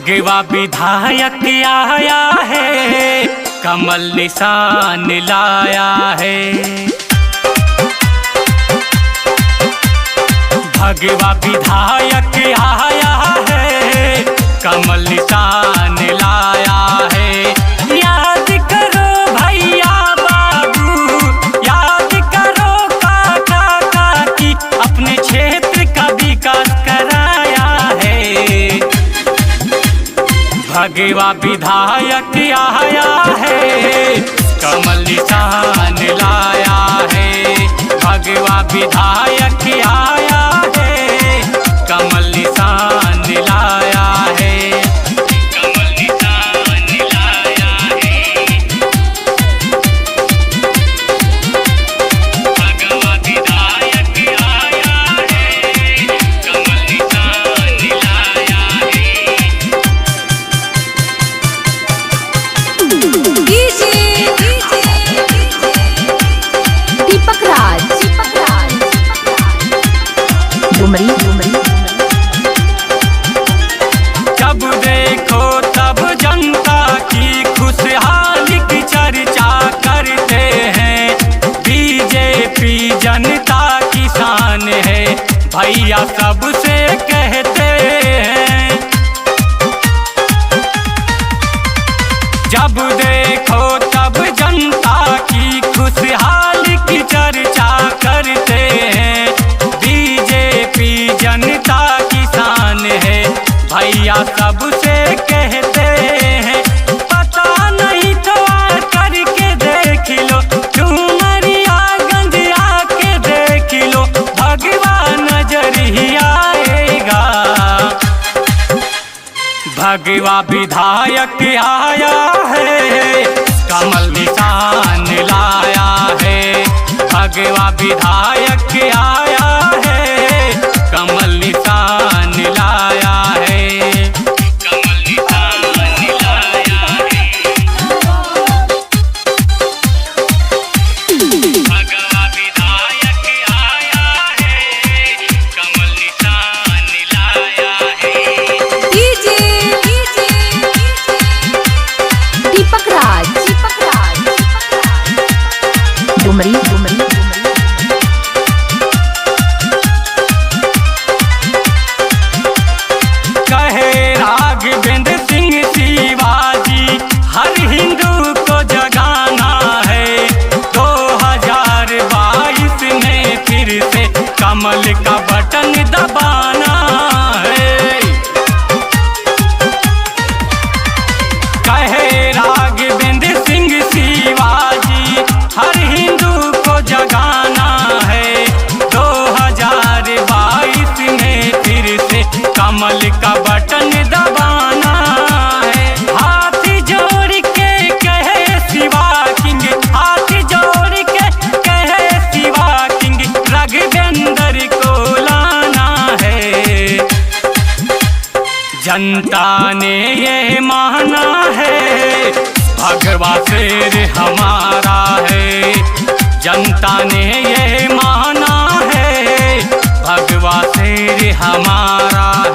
भगवा विधायक आया है, कमल निशान लाया है। भगवा विधायक आया है, कमल निशान लाया है। याद करो भैया बाबू, याद करो काका काकी, अपने क्षेत्र का विकास कराया है। भगवा विधायक आया है, कमल निशान लाया है। भगवा विधायक आया है, कमल निशान लाया है। कमल निशान लाया है। भगवा विधायक आया है, कमल निशान लाया है। दीपक राज डुमरी जब देखो तब जनता की खुशहाली की चर्चा करते हैं। बीजेपी जनता की शान है, भैया सबसे कहते हैं। जब देखो तब जनता की खुशहाली की चर्चा करते हैं। बीजेपी जनता की शान है, भैया सबसे कहते हैं। पता नहीं तो आ करके देख लो, डुमरिया गंज आके देख लो, भगवा नजर ही आएगा। भगवा विधायक आया है, कमल निशान लाया है। भगवा विधायक आया है, कमल निशान लाया है। कमल निशान लाया है। भगवा विधायक आया है, कमल निशान लाया है। दीपक राज डुमरी कहे राघवेंद्र सिंह शिवाजी, हर हिंदू को जगाना है। 2022 में फिर से कमल का बटन दबाना है। कहे राघवेंद्र सिंह शिवाजी, हर हिंदू को जगाना है। 2022 में फिर से कमल का बटन दबाना है। हाथ जोड़ के कहे शिवा किंग, हाथ जोड़ के कहे शिवा किंग, राघवेंद्र को लाना है। जनता ने ये माना है, भगवा शेर हमारा है। जनता ने ये माना है, भगवा शेर हमारा है।